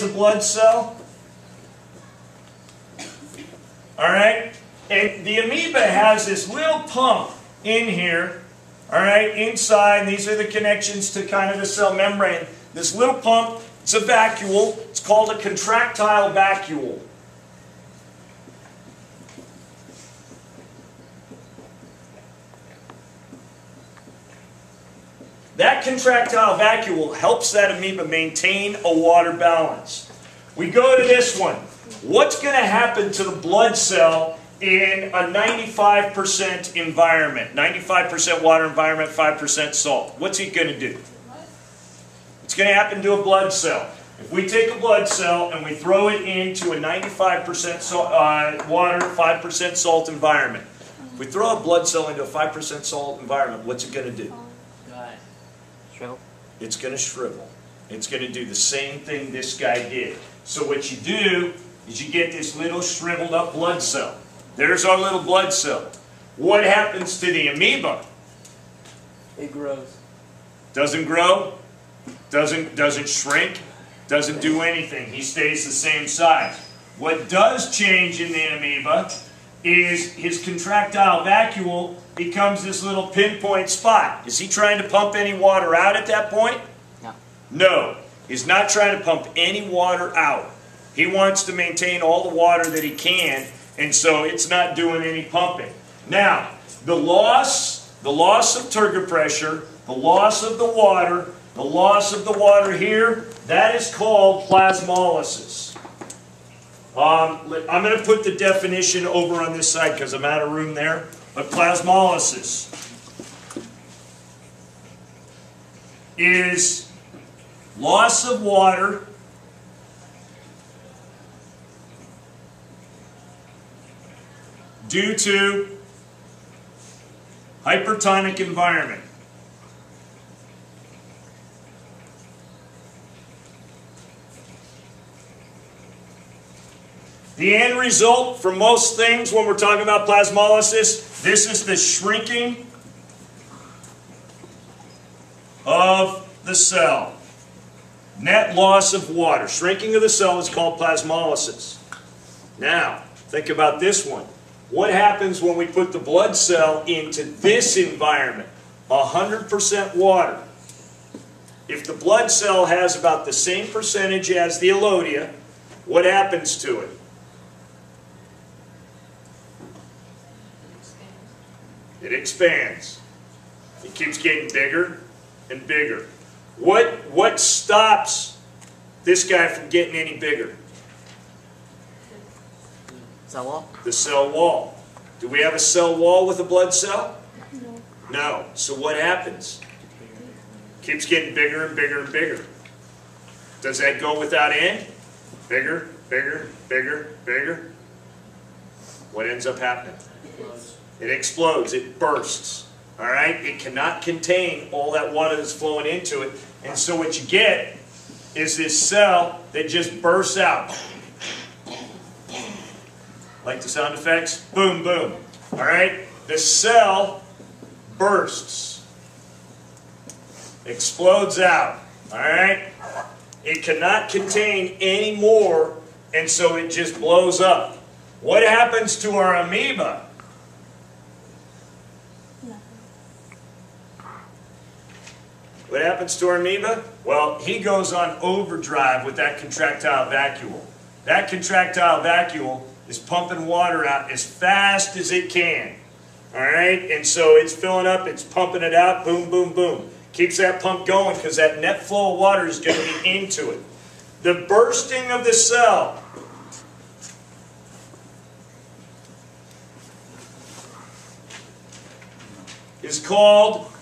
as a blood cell. All right? And the amoeba has this little pump in here, all right, inside. And these are the connections to kind of the cell membrane. This little pump, it's a vacuole. It's called a contractile vacuole. That contractile vacuole helps that amoeba maintain a water balance. We go to this one. What's going to happen to the blood cell in a 95% environment? 95% water environment, 5% salt. What's it going to do? It's going to happen to a blood cell. If we take a blood cell and we throw it into a 95% water, 5% salt environment. If we throw a blood cell into a 5% salt environment, what's it going to do? Shrivel. It's going to shrivel. It's going to do the same thing this guy did. So what you do is you get this little shriveled up blood cell. There's our little blood cell. What happens to the amoeba? It grows. Doesn't grow, doesn't shrink, doesn't do anything. He stays the same size. What does change in the amoeba is his contractile vacuole becomes this little pinpoint spot. Is he trying to pump any water out at that point? No. No. He's not trying to pump any water out. He wants to maintain all the water that he can, and so it's not doing any pumping. Now, the loss of turgor pressure, the loss of the water here, that is called plasmolysis. I'm going to put the definition over on this side because I'm out of room there. But plasmolysis is loss of water due to hypertonic environment. The end result for most things when we're talking about plasmolysis, this is the shrinking of the cell. Net loss of water. Shrinking of the cell is called plasmolysis. Now, think about this one. What happens when we put the blood cell into this environment? 100% water. If the blood cell has about the same percentage as the elodia, what happens to it? It expands. It keeps getting bigger and bigger. What stops this guy from getting any bigger? Cell wall? The cell wall. Do we have a cell wall with a blood cell? No. No. So what happens? Keeps getting bigger and bigger and bigger. Does that go without end? Bigger, bigger, bigger, bigger. What ends up happening? It explodes. It bursts. All right? It cannot contain all that water that's flowing into it. And so what you get is this cell that just bursts out. Like the sound effects? Boom, boom. All right? The cell bursts. Explodes out. All right? It cannot contain any more, and so it just blows up. What happens to our amoeba? What happens to our amoeba? Well, he goes on overdrive with that contractile vacuole. That contractile vacuole is pumping water out as fast as it can. All right? And so it's filling up, it's pumping it out, boom, boom, boom. Keeps that pump going because that net flow of water is going to be into it. The bursting of the cell is called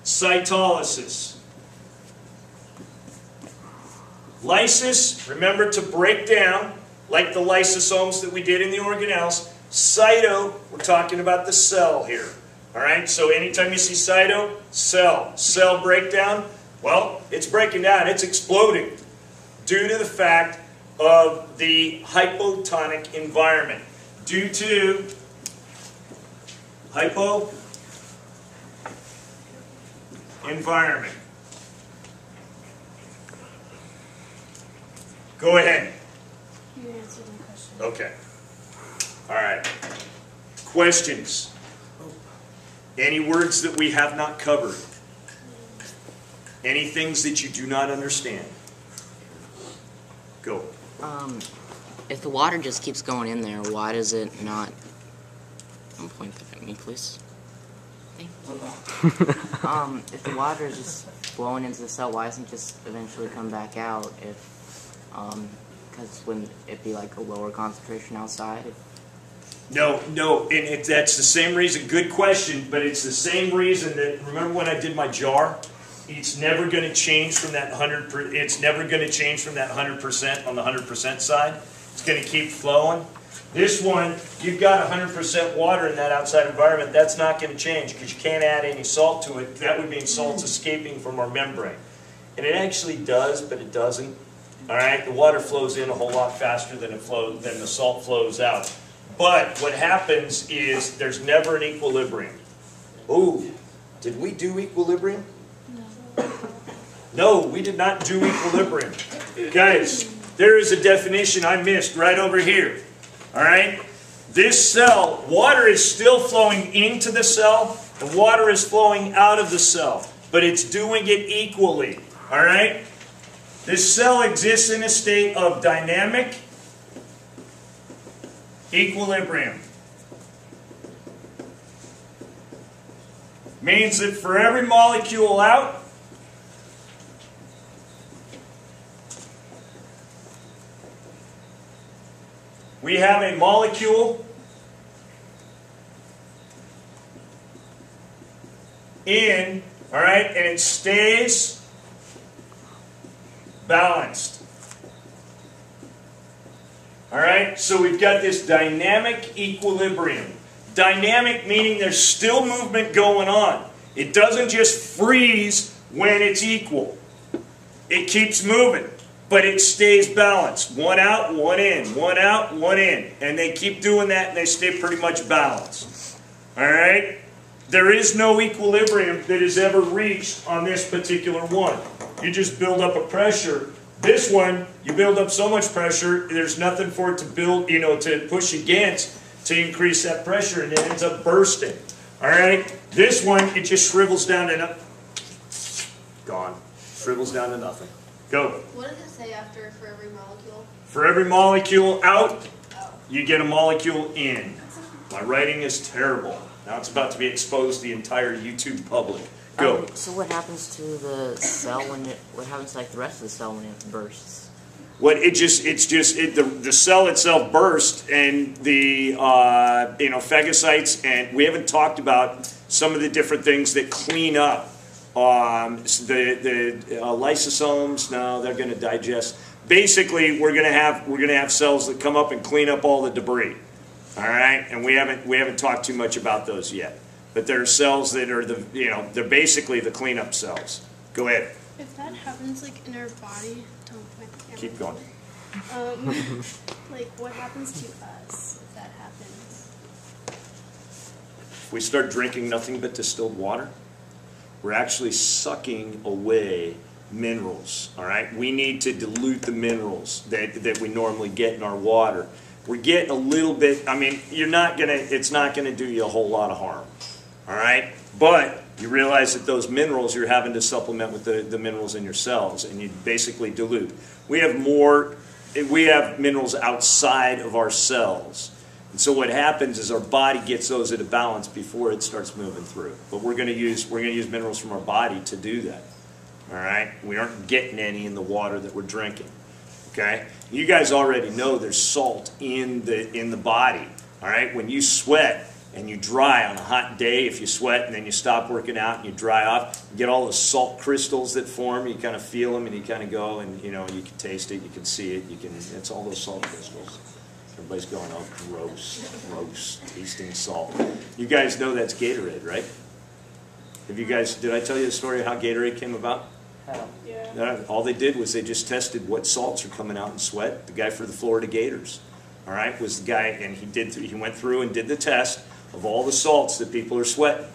cytolysis. Lysis, remember to break down, like the lysosomes that we did in the organelles. Cyto, we're talking about the cell here. All right, so anytime you see cyto, cell. Cell breakdown, well, it's breaking down, it's exploding due to the fact of the hypotonic environment. Due to environment. Go ahead. You answered my question. Okay. All right. Questions? Any words that we have not covered? Any things that you do not understand? Go. If the water just keeps going in there, why does it not... Don't point that at me, please. Thank you. If the water is just flowing into the cell, why doesn't it just eventually come back out if... Because wouldn't it be like a lower concentration outside? No, and that's the same reason, good question, but it's the same reason that, remember when I did my jar? It's never going to change from that 100%, it's never going to change from that 100% on the 100% side. It's going to keep flowing. This one, you've got 100% water in that outside environment, that's not going to change because you can't add any salt to it. That would mean salt's escaping from our membrane. And it actually does, but it doesn't. All right, the water flows in a whole lot faster than the salt flows out. But what happens is there's never an equilibrium. Ooh, did we do equilibrium? No, we did not do equilibrium. Guys, there is a definition I missed right over here. All right? This cell, water is still flowing into the cell, and water is flowing out of the cell. But it's doing it equally. All right? This cell exists in a state of dynamic equilibrium. Means that for every molecule out, we have a molecule in, all right, and it stays balanced. All right, so we've got this dynamic equilibrium. Dynamic meaning there's still movement going on. It doesn't just freeze when it's equal. It keeps moving, but it stays balanced. One out, one in. One out, one in. And they keep doing that and they stay pretty much balanced. All right? There is no equilibrium that is ever reached on this particular one. You just build up a pressure. This one, you build up so much pressure, there's nothing for it to build, to push against to increase that pressure, and it ends up bursting. All right? This one, it just shrivels down to nothing. Gone. Shrivels down to nothing. Go. What does it say after for every molecule? For every molecule out, you get a molecule in. My writing is terrible. Now it's about to be exposed to the entire YouTube public. Go. So what happens to the cell what happens to like the rest of the cell when it bursts? The cell itself bursts, and the phagocytes, and we haven't talked about some of the different things that clean up the lysosomes. No, they're going to digest. Basically, we're going to have cells that come up and clean up all the debris. All right, and we haven't talked too much about those yet. But there are cells that are they're basically the cleanup cells. Go ahead. If that happens like in our body, don't point the camera. Keep going. Like what happens to us if that happens? If we start drinking nothing but distilled water, we're actually sucking away minerals. All right, we need to dilute the minerals that we normally get in our water. We're getting a little bit. I mean, it's not gonna do you a whole lot of harm. All right, but you realize that those minerals you're having to supplement with the minerals in your cells, and you basically dilute. We have minerals outside of our cells, and so what happens is our body gets those at a balance before it starts moving through. But we're going to use minerals from our body to do that. All right, we aren't getting any in the water that we're drinking. Okay, you guys already know there's salt in the body. All right, when you sweat and you dry on a hot day, if you sweat and then you stop working out and you dry off, you get all those salt crystals that form. You kind of feel them and you kind of go and you can taste it, you can see it, it's all those salt crystals. Everybody's going, oh, gross, tasting salt. You guys know that's Gatorade, right? Did I tell you the story of how Gatorade came about? Yeah. All they did was they just tested what salts are coming out in sweat. The guy for the Florida Gators, all right, was the guy, and he went through and did the test of all the salts that people are sweating,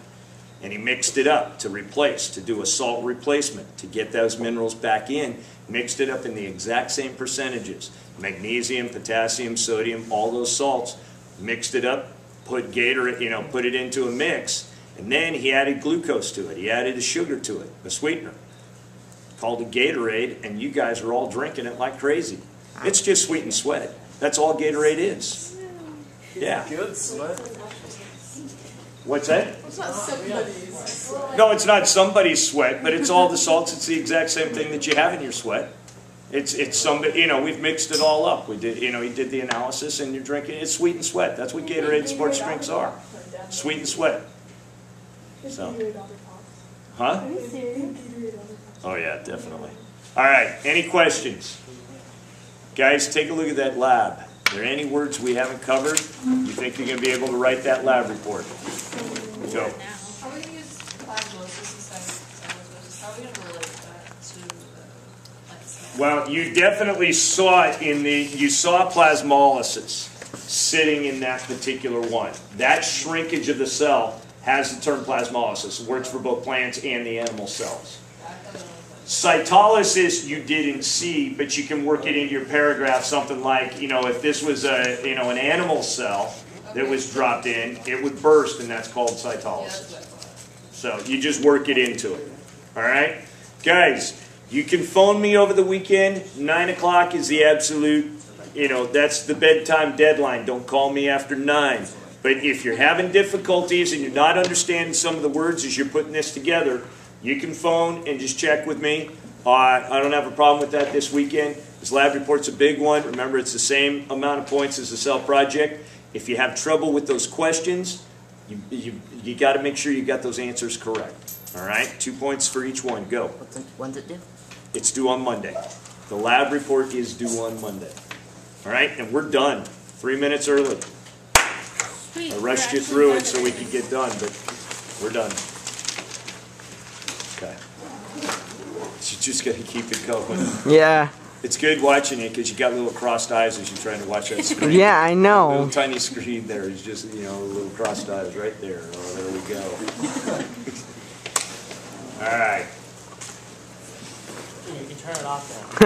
and he mixed it up to do a salt replacement to get those minerals back in, Mixed it up in the exact same percentages. Magnesium, potassium, sodium, all those salts. Mixed it up, put Gatorade, put it into a mix, and then he added glucose to it. He added a sugar to it, a sweetener. Called it Gatorade, and you guys are all drinking it like crazy. It's just sweetened sweat. That's all Gatorade is. Yeah. Good sweat. What's that? It's not somebody's. No, it's not somebody's sweat, but it's all the salts. It's the exact same thing that you have in your sweat. It's somebody, we've mixed it all up. We did, he did the analysis, and you're drinking, it's sweetened sweat. That's what Gatorade sports drinks are. Sweetened sweat. So. Huh? Oh yeah, definitely. All right, any questions? Guys, take a look at that lab. Are there any words we haven't covered? You think you're going to be able to write that lab report? Go. How are we going to use plasmosis instead of osmosis? How are we going to relate that to the plant cell? Well, you definitely saw it you saw plasmolysis sitting in that particular one. That shrinkage of the cell has the term plasmolysis. It works for both plants and the animal cells. Cytolysis you didn't see, but you can work it into your paragraph, something like, if this was an animal cell that was dropped in, it would burst, and that's called cytolysis. So you just work it into it. All right? Guys, you can phone me over the weekend. 9 o'clock is the absolute, that's the bedtime deadline. Don't call me after 9. But if you're having difficulties and you're not understanding some of the words as you're putting this together, you can phone and just check with me. I don't have a problem with that this weekend. This lab report's a big one. Remember, it's the same amount of points as the cell project. If you have trouble with those questions, you got to make sure you got those answers correct. All right? 2 points for each one. Go. When's it due? It's due on Monday. The lab report is due on Monday. All right? And we're done. 3 minutes early. Sweet. I rushed you through it so we could get done, but we're done. Okay. You just got to keep it going. Yeah. It's good watching it because you got little crossed eyes as you're trying to watch that screen. Yeah, I know. Little tiny screen there is just, little crossed eyes right there. Oh, there we go. All right. You can turn it off now.